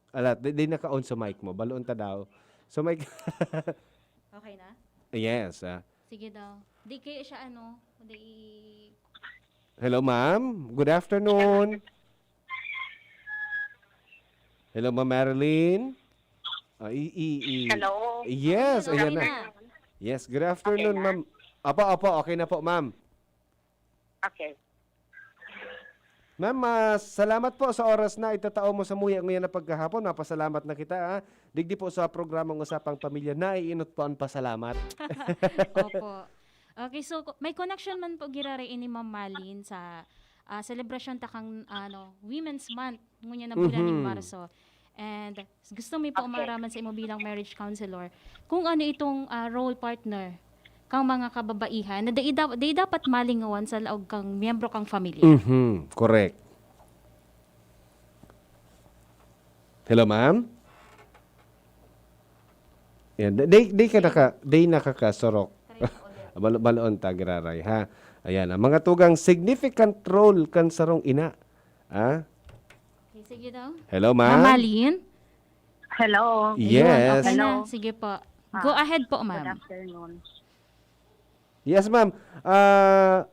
S2: Alat, di naka-on sa mic mo. Baloon ta daw. So, mic.
S3: Okay na?
S2: Yes.
S3: Sige daw. Di kayo siya
S2: Hello, ma'am. Good afternoon. Hello, Ma'am Marilyn.
S15: Hello.
S2: Yes, ayan na.
S3: na.
S2: Yes, good afternoon,
S15: Okay na.
S2: ma'am. Apo, okay na po, ma'am.
S15: Okay.
S2: Ma'am, salamat po sa oras na itatao mo sa muya ngayon na pagkahapon. Napasalamat na kita. Digdi po sa programang Usapang Pamilya. Naiinot po ang pasalamat.
S3: Opo. Okay, so may connection man po girare ini Ma'am Malin sa celebration takang Women's Month ngunya na bulan ning Marso. And gusto mi po maraman sa imo bilang marriage counselor kung ano itong role partner kang mga kababaihan na day dapat malingawan sa laog kang miyembro kang family.
S2: Correct. Hello, ma'am? Yan, day nakakasorok. Baloon ta giraray, ha? Ayan, ang mga tugang significant role kan sarong ina.
S3: Okay, sige daw.
S2: Hello, ma'am?
S3: Ma'am Malin?
S15: Hello.
S2: Yes.
S3: Okay
S15: Hello.
S3: na, sige po. Go ahead po,
S15: Good
S3: ma'am.
S15: afternoon.
S2: Yes, ma'am.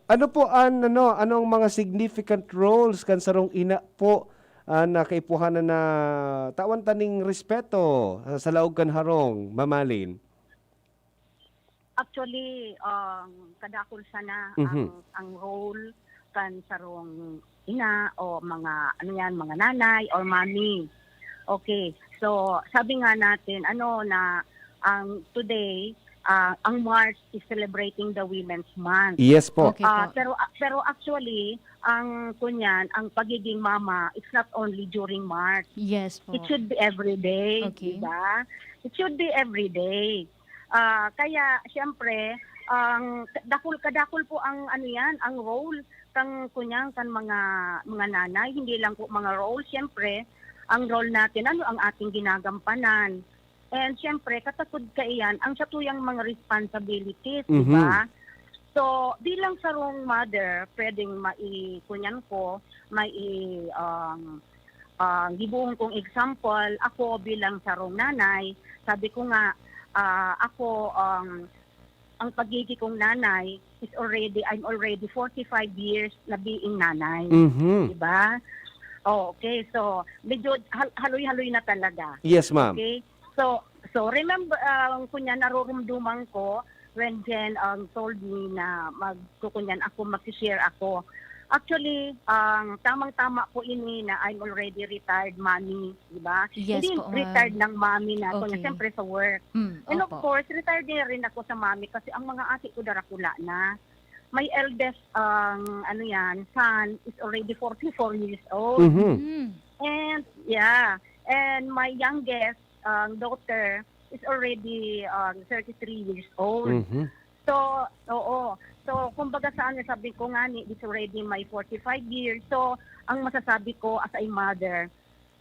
S2: Ano po anong mga significant roles kan sarong ina po na kaipuhanan na tawan taning respeto sa laog kan harong, Mamalin?
S15: Actually, kadakol sana ang role kan sarong ina o mga mga nanay or mami. Okay. So, sabi nga natin ang today ang March is celebrating the Women's Month.
S2: Yes po.
S3: Okay po.
S15: Pero actually, ang pagiging mama, it's not only during March.
S3: Yes po.
S15: It should be every day,
S3: Okay.
S15: diba? It should be every day. Kaya siyempre, kadakol po ang ang role kan mga nanay, hindi lang po mga role, siyempre, ang role natin ang ating ginagampanan. And siyempre, katakod kaiyan ang satuyang mga responsibilities, diba? So, bilang sarong mother, pwedeng gibuong kong example, ako bilang sarong nanay, sabi ko nga, ang pagiging kong nanay is I'm already 45 years na being nanay. Diba? Okay, so medyo haloy-haloy na talaga.
S2: Yes, ma'am.
S15: Okay? So remember, narurumduman ko when Jen told me na mag-share ako. Actually, tamang-tama po ini na I'm already retired mommy, di ba?
S3: Yes
S15: Hindi
S3: po, ma'am.
S15: retired ng mommy na ako,
S3: Okay.
S15: siyempre sa work. And of
S3: Opo.
S15: course, retired din rin ako sa mommy kasi ang mga ate ko darakula na. my eldest son is already 44 years old. And and my youngest daughter is already 33 years old. So, oo. So, kumbaga saan sabi ko nga ni, it's already my 45 years. So, ang masasabi ko as a mother,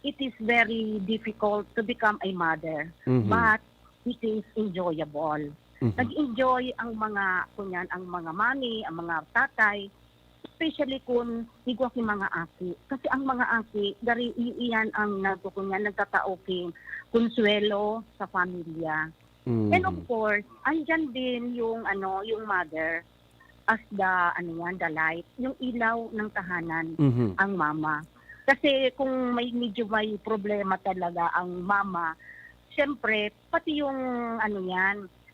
S15: it is very difficult to become a mother. But it is enjoyable. Nag-enjoy ang mga mami, ang mga tatay, especially kung igwa ki mga aki. Kasi ang mga aki, dari iyan ang nagkataoking konsuelo sa pamilya. And of course, andyan din yung mother as the light, yung ilaw ng tahanan, ang mama. Kasi kung medyo may problema talaga ang mama, syempre pati yung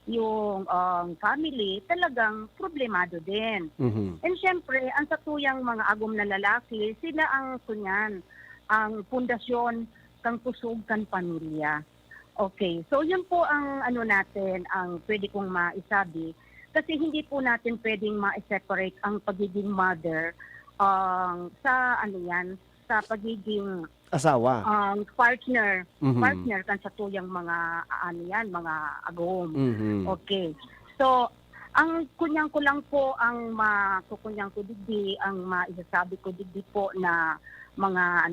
S15: yung family talagang problemado din. And syempre, ang satuyang mga agom na lalaki, sila ang ang pundasyon kang kusog kan pamilya. Okay, so yun po ang natin, ang pwede kong maisabi. Kasi hindi po natin pwedeng ma-separate ang pagiging mother sa pagiging
S2: asawa.
S15: Partner kan sa tuyang mga mga agom. Okay. So, ang kunyang ko lang po ang makukunyang ko digdi, ang maisasabi ko digdi po na mga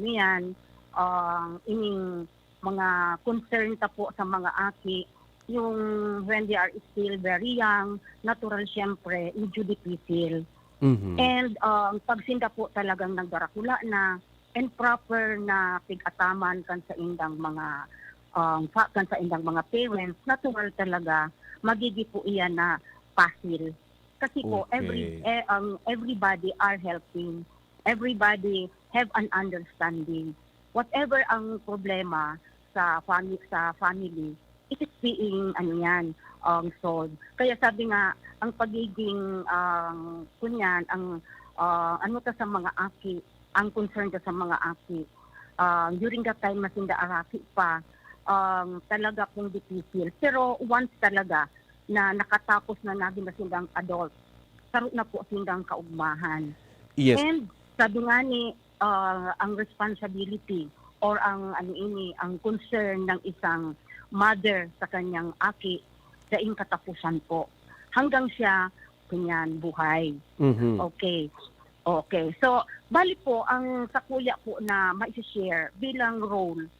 S15: ining mga concern ta po sa mga aki, yung when they are still very young, natural syempre, medyo difficile. And pagsinda po talagang nagdarakula na and proper na pig-ataman kan sa indang mga parents, natural talaga magigi po iyan na pasil. Kasi po everybody are helping. Everybody have an understanding. Whatever ang problema sa family, it is being solved. Kaya sabi nga, ang pagiging sa mga aki, ang concern ka sa mga aki, during that time masinda araki pa, talaga pong difficile. Pero once talaga na nakatapos na natin masindang adult, sarot na po sindang kaugmahan.
S2: Yes.
S15: And sabi nga ni, ang responsibility or ang concern ng isang mother sa kanyang aki, daing katapusan po. Hanggang siya kanyan buhay. Okay. So, bali po, ang sa kuya po na ma-share bilang role,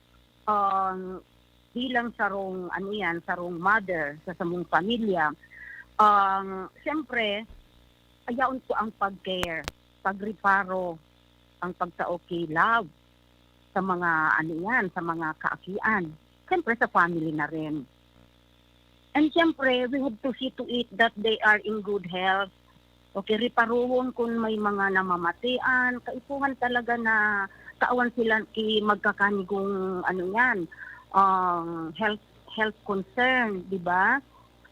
S15: bilang sarong sarong mother sa samong pamilya, siyempre, ayaon po ang pag-care, pagreparo, ang pagsa-okay love sa mga sa mga kaakian. Siyempre sa family na rin. And siyempre, we have to see to it that they are in good health. Okay, riparuhon kung may mga namamatian, kaipuhan talaga na kaawan sila magkakanigong health concern, di ba?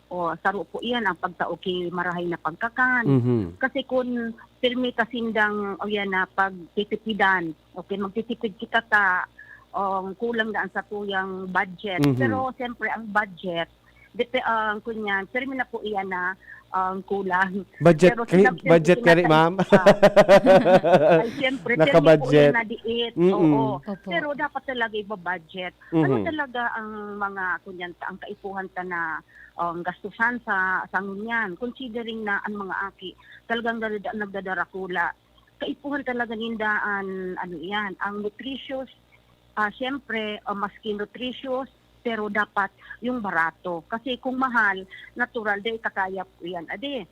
S15: O saro po iyan ang pagtaoki marahay na pagkakan. Kasi kung pirmi kasindang na pagtitipidan, okay, magtitipid kita kulang daan sa tuyang budget. Pero siyempre ang budget, kunyan, pirmi na po iyan na kulang.
S2: Budget kani ma'am.
S15: Ay siyempre,
S2: naka-budget.
S15: na diit. Oo. Pero dapat talaga iba-budget. Ano talaga ang mga kunyan ang kaipuhan ta na gastusan sa ngunyan, considering na ang mga aki talagang nagdadarakula. Kaipuhan talaga nindaan ang nutritious, siyempre maski nutritious, pero dapat yung barato. Kasi kung mahal, natural, day kakaya po yan. Ade.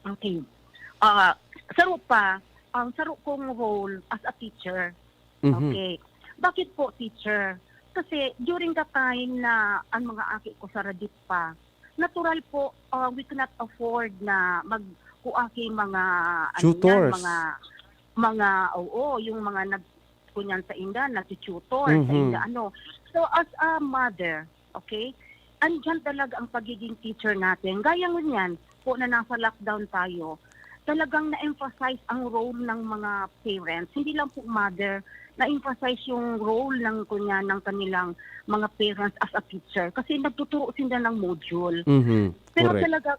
S15: Okay. Saro pa, ang saro kong role as a teacher. Okay. Bakit po teacher? Kasi during the time na ang mga aki ko sa Radip pa, natural po, we cannot afford na magkuaki mga
S2: tutors.
S15: Yung mga nagkunyan sa inda, nag-tutor sa inda, So as a mother, okay, andyan talaga ang pagiging teacher natin. Gaya ngunyan po na nasa lockdown tayo, talagang na-emphasize ang role ng mga parents, hindi lang po mother, na-emphasize yung role ng kanilang mga parents as a teacher kasi nagtuturo sila ng module. Pero
S2: Correct.
S15: talaga,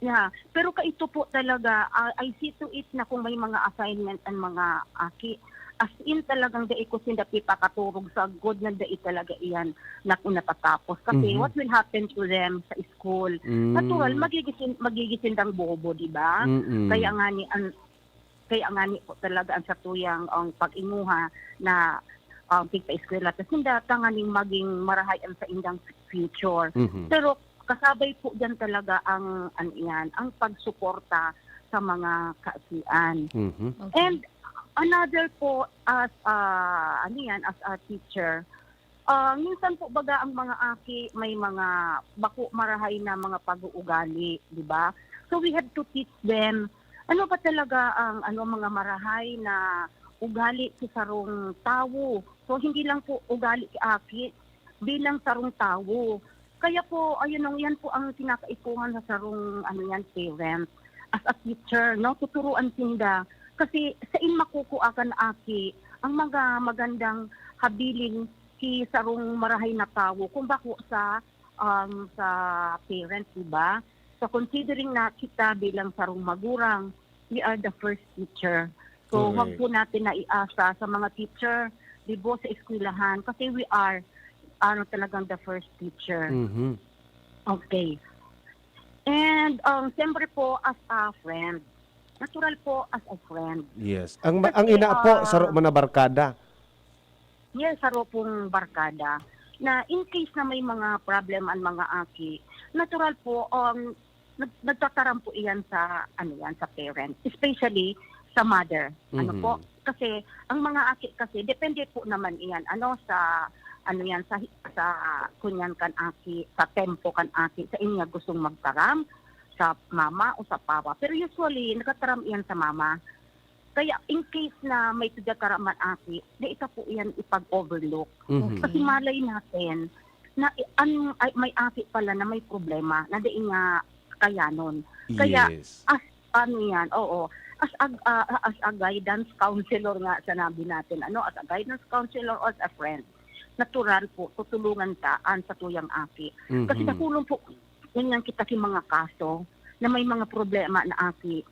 S15: Yeah, pero kaito po talaga, I see to it na kung may mga assignment ang mga aki, as in talagang dai ko sinda pipakaturog sa good na dai talaga iyan na kung natatapos. Kasi what will happen to them sa school? Natural, magigisindang bobo, di ba? Kaya nga ni po talaga ang satuyang ang pag-inguha na pigpa-eskwela. Tapos hindi tanganing maging marahay ang sa indang future. Pero kasabay po dyan talaga ang pagsuporta sa mga kaasian. And another po as a teacher, minsan po baga ang mga aki may mga bako marahay na mga pag-uugali, di ba? So we have to teach them ano ba talaga ang mga marahay na ugali sa sarong tao. So hindi lang po ugali aki bilang sarong tao. Kaya po, yan po ang kinakaipuhan sa sarong parent. As a teacher, no, tuturuan sinda. Kasi sa makukuakan aki, ang mga magandang habilin ki sarong marahay na tao, kung bako sa parent, diba? So considering na kita bilang sarong magurang, we are the first teacher. So huwag po natin na iasa sa mga teacher, dibo sa eskwelahan, kasi we are talagang the first teacher. Okay. And siyempre po as a friend. Natural po as a friend.
S2: Yes. Ang ina po saro man na barkada.
S15: Yes, saro pong barkada. Na in case na may mga problem ang mga aki, natural po nagtataram po iyan sa sa parent, especially sa mother. Po? Kasi ang mga aki kasi depende po naman iyan sa sa kunyan kan aki, sa tempo kan aki, sa inya gustong magtaram, sa mama o sa papa. Pero usually, nakataram iyan sa mama. Kaya in case na may tudakaraman aki, di ito po iyan ipag-overlook. Kasi malay natin na may aki pala na may problema, na di nga kayanon. Kaya as as a guidance counselor nga sanabi natin, as a guidance counselor or as a friend, natural po, tutulungan taan sa tuyang aki. Kasi nakulong po, yan kita ki mga kaso, na may mga problema na aki.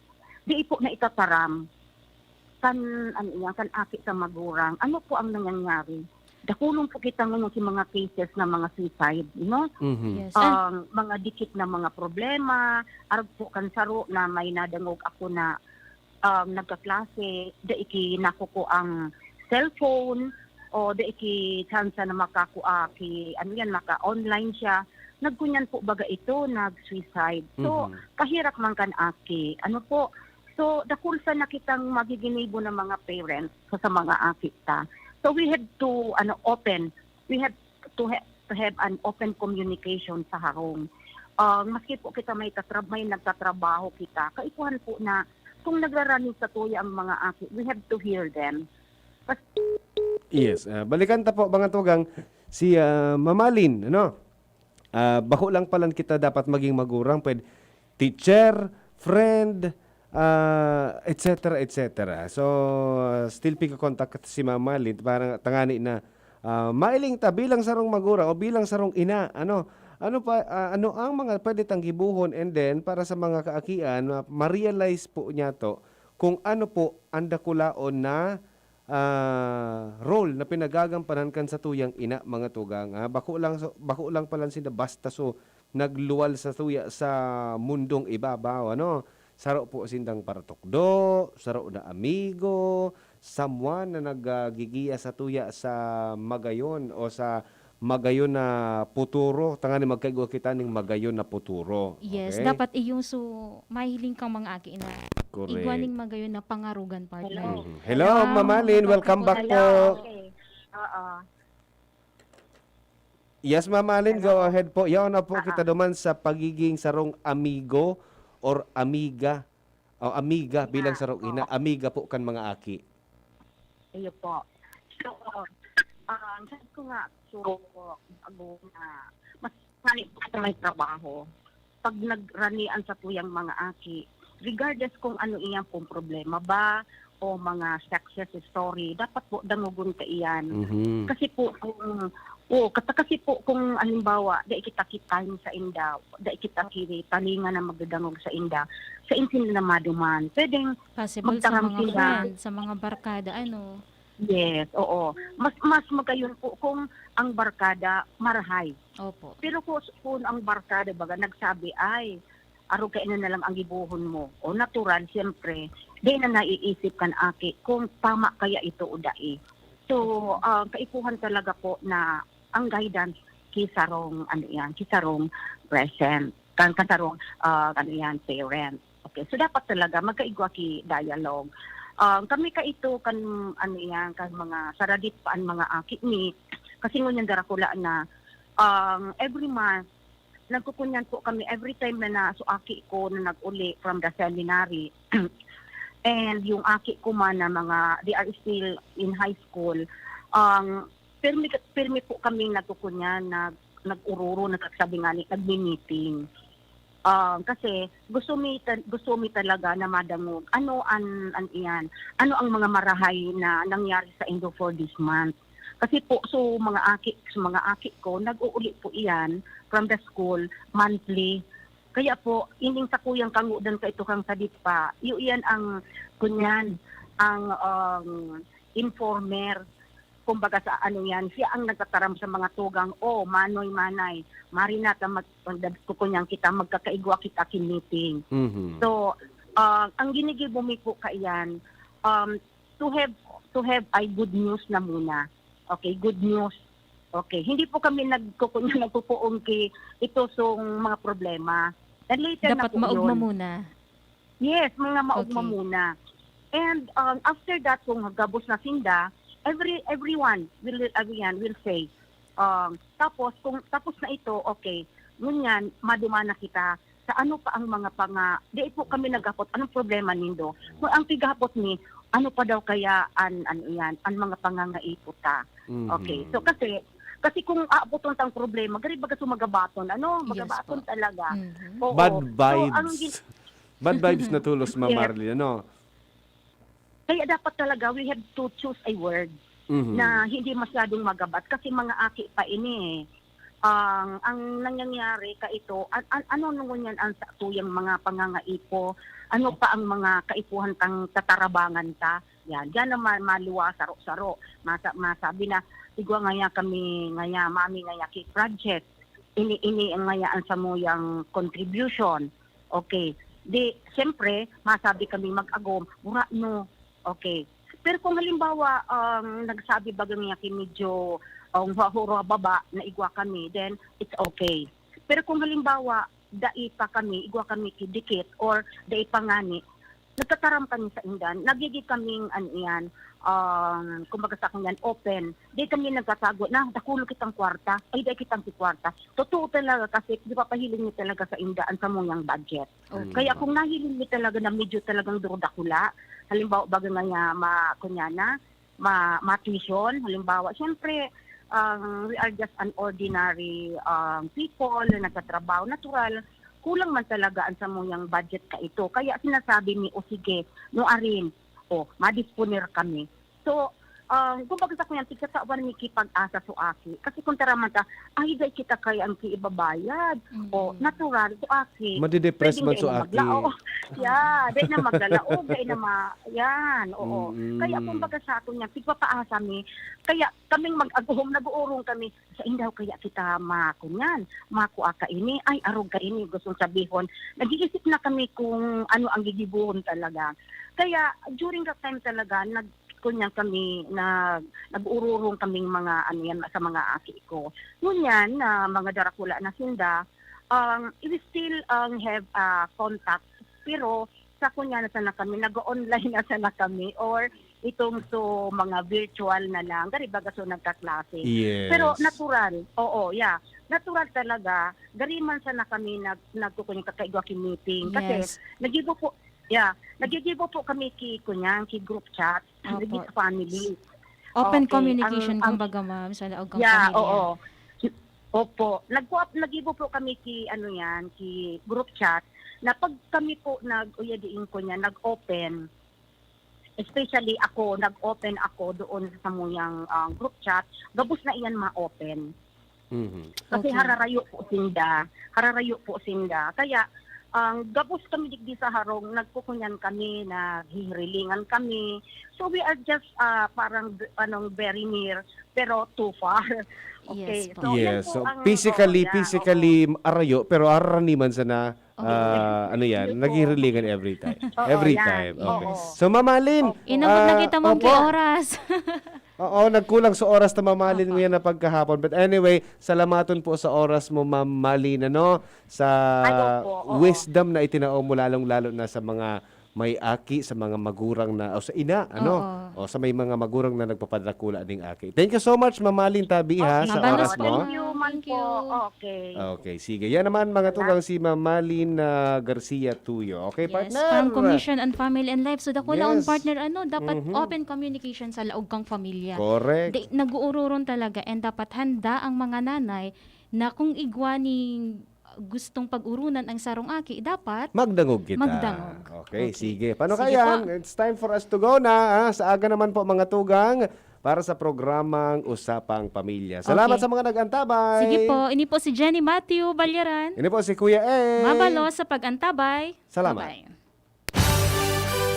S15: Di po na itataram, kan aki sa magurang. Ano po ang nangyayari? Dakulong po kita ngayon ki mga cases na mga suicide, no?
S3: Yes.
S15: Mga dikit na mga problema, arag po kan saro na may nadangog ako na nagkaklase, da iki nakuko ang cellphone, o da iki chance na makakuha maka-online siya, nagkunyan po baga ito, nag-suicide. So, kahirap man kan aki. So, dakulsa na kitang magiginibo ng mga parents sa mga aki ta. So, we have to, we have to have an open communication sa harong. Maski po kita may nagtatrabaho kita, kaipuhan po na kung nagrarani sa tuya ang mga aki, we have to hear them.
S2: Yes, balikan ta po mga tugang si Mamalin, bako lang palan kita dapat maging magurang, pwede teacher, friend, etc. So still pika-contact si Mamalin parang tangani na mailing ta bilang sarong magurang o bilang sarong ina, ano ang mga pwede tang gibuhon, and then para sa mga kaakian ma-realize po niya to kung ano po ang dakulaon na role na pinagagampanan kan sa tuyang ina mga tugang. Bako lang palan sila basta so nagluwal sa tuya sa mundong ibabaw, saro po sindang paratokdo, saro na amigo, someone na naggigiya sa tuya sa magayon o sa magayon na puturo, tangani magkaigo kita ning magayon na puturo.
S3: Yes,
S2: Okay?
S3: dapat iyong mahiling kang mga aki na
S2: Correct.
S3: igwaning magayon na pangarugan partner.
S2: Hello, Mamalin. Welcome back po.
S15: Okay.
S2: Yes, Mamalin, go ahead po. Yaw na po kita duman sa pagiging sarong amigo or amiga. O amiga bilang sarong ina. Amiga po kan mga aki.
S15: Iyo po. So, sabi ko nga, mas sanit po sa may trabaho. Pag nagranian sa tuyang mga aki, regardless kung ano iyang pong problema ba, o mga success story, dapat po dangugon ka iyan.
S2: Mhm.
S15: Kasi po kasi po kung halimbawa da kita kitain sa inda, da kita kiri talingan na magdadangog sa inda, sa insin na maduman. Pwedeng
S3: Possible sa
S15: magtaram
S3: mga
S15: sila.
S3: friends, sa mga barkada, ano.
S15: Yes, oo. Mas magayon po kung ang barkada marahay.
S3: Opo.
S15: Pero kung ang barkada baga nagsabi ay aro ka na lang ang gibuhon mo. O natural, siyempre, di na naiisip kan aki kung tama kaya ito o dai. So, kaipuhan talaga po na ang guidance kisarong present, kasarong parent. Okay, so dapat talaga magkaigwa ki dialogue. Kami ka ito kan mga saradit paan mga aki ni kasi ngunyan darakula na every month nagkukunyan po kami every time na aki ko na nag-uli from the seminary. And yung aki ko man na mga, they are still in high school, permi po kaming nagkukunyan, nag-ururo, nagsabi nga, nagmi-meeting. Kasi gusto mi talaga na madamog, ano ang mga marahay na nangyari sa Indo for this month. Kasi po, so mga aki ko, nag-uuli po iyan from the school monthly. Kaya po, ining sa kuyang kangudan ka ito kang sadit pa, iyan ang kunyan, ang informer, kumbaga sa siya ang nagtataram sa mga tugang, manoy-manay, marinata kukunyang kita, magkakaigwa kita meeting.
S2: Mhm.
S15: So, ang ginigibumi po kaiyan, to have ay good news na muna. Okay, good news. Okay, hindi po kami nagpupuong ito song mga problema. And later
S3: Dapat
S15: na po
S3: maugma
S15: yun.
S3: muna.
S15: Yes, mga maugma
S3: Okay.
S15: muna. And after that, kung gabos na sinda, everyone will say, tapos na ito, okay, ngunyan, maduma na kita, sa ano pa ang mga di po kami naghapot, anong problema nindo? Kung ang tigahapot ni, ano pa daw kaya ang mga pangangaipot ta.
S2: Mhm.
S15: Okay, so kasi kung aabuton tang problema, gari baga sumagabaton, magabaton talaga. Oo.
S2: Bad
S15: So, ang
S2: vibes. Bad vibes na tulos, Ma'am
S15: Yes.
S2: Marley, ano?
S15: Kaya dapat talaga we have to choose a word
S2: Mhm.
S15: na hindi masyadong magabat kasi mga aki pa ini ang nangyayari ka ito ano nung yan ang tuyang mga pangangaipo, ano pa ang mga kaipuhan tang tatarabangan ta, yan naman maluwa saro-saro masabi na igwa ngaya kami ngaya mami ngaya ki project ini ang ngayaan sa moyang contribution. Okay, di siyempre masabi kami mag-agom mura no. Okay, pero kung halimbawa nagsabi bagang niya ki medyo huro baba na igwa kami, then it's okay. Pero kung halimbawa dai pa kami, igwa kami kidikit or dai pa ngani, nagtataram kami sa indan, nagiging kaming kumbaga sa kanyan open. Di kami nagtatago na dakulo kitang kwarta, ay dai kitang kwarta. Totoo talaga kasi di pa pahiling ni talaga sa indaan sa mong budget. Kaya kung nahiling ni talaga na medyo talagang dakula, halimbawa baga nga ma-tuition, halimbawa, siyempre, we are just an ordinary people na nagtatrabaho. Natural, kulang man talaga ang sa mong budget ka ito. Kaya sinasabi ni, sige, no arin, madisponer kami. So, kung bagsak niyan, tigsasawan ni kipag-asa so aki. Kasi kung taraman ta, ay, day kita kaya ang kiibabayad. O, natural, so aki.
S2: Madidepress man so aki.
S15: Yeah, day na maglalaog, day na yan, oo.
S2: Mm-mm.
S15: Kaya kung baga sa ato niya, tigpapaasa mi, kaya kaming mag-aguhom, nag-uurong kami, sa indaw kaya kita makunyan, makuha ka ini, ay arog ka ini, gustong sabihon. Nag-iisip na kami kung ano ang gigibuhon talaga. Kaya during that time talaga, kunya kami nag-ururong kaming mga sa mga aki ko. Ngunyan na mga darakula na sinda, we still have contact, pero sa kunya na sana kami, nag-online na sana kami or itong so mga virtual na lang, gari baga so nagkaklase.
S2: Yes.
S15: Pero natural, natural talaga, gari man sana kami nagkukunyang kakaigwa meeting. Kasi
S3: Yes.
S15: nagigibo po kami ki group chat,
S3: Opo.
S15: with family.
S3: Open
S15: Okay,
S3: communication,
S15: ang-
S3: kumbaga, ma'am, sa loob ng
S15: Yeah,
S3: pamilya.
S15: oo. Opo. Nagibo po kami ki group chat na pag kami po nag-open, especially ako, nag-open ako doon sa samuyang group chat, gabos na iyan ma-open. Kasi
S3: Okay.
S15: hararayo po sinda. Kaya, gabos kami digdi sa harong, nagkukunyan kami, naghihirilingan kami. So we are just parang very near, pero too far. Okay.
S3: Yes po.
S15: So, yan
S2: Yes.
S15: po
S2: So
S15: ang-
S2: physically arayo pero araniman sa na ano yan,
S15: Yun po.
S2: naghihilingan every time.
S15: Oo,
S2: Every
S15: yan.
S2: time. Okay.
S15: Oo.
S2: So Mamalin,
S3: Inabot na kita mo
S2: opo.
S3: oras.
S2: Oo, nagkulang sa oras na Mamalin ngayon na pagkahapon. But anyway, salamaton po sa oras mo, Ma'am Malin, ano? Sa
S15: Opo, oo.
S2: wisdom na itinao mo lalong-lalo na sa mga may aki, sa mga magurang na, o sa ina, ano? O sa may mga magurang na nagpapadakula ding aki. Thank you so much, Ma'am Malin Tabi, ha, sa
S3: Mabalos
S2: oras
S3: po.
S2: mo.
S15: Thank you man
S3: Thank
S15: po.
S3: you.
S15: Okay.
S2: Okay, sige. Yan naman mga tugang si Ma'am Malin Garcia Tuyo. Okay,
S3: Yes,
S2: partner?
S3: from Commission on Family and Life. So dako
S2: Yes.
S3: lang partner dapat open communication sa laog kang pamilya.
S2: Correct.
S3: Nag-uururon talaga and dapat handa ang mga nanay na kung igwaning gustong pag-urunan ang sarong aki, dapat
S2: Magdangog kita.
S3: Magdangog.
S2: Okay,
S3: Okay.
S2: sige. Paano
S3: Sige
S2: kaya?
S3: po.
S2: It's time for us to go na. Sa aga naman po mga tugang para sa programang Usapang Pamilya. Salamat
S3: Okay.
S2: sa mga nag-antabay.
S3: Sige po, ini po si Jenny Matthew Balyaran.
S2: Ini po si Kuya E.
S3: Mabalo sa pag-antabay.
S2: Salamat.
S3: Bye-bye.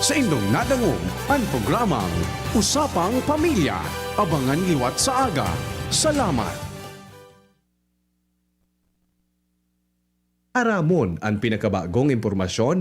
S16: Sa inyong nadangog ang programang Usapang Pamilya. Abangan liwat sa aga. Salamat.
S11: Aramon ang pinakabagong impormasyon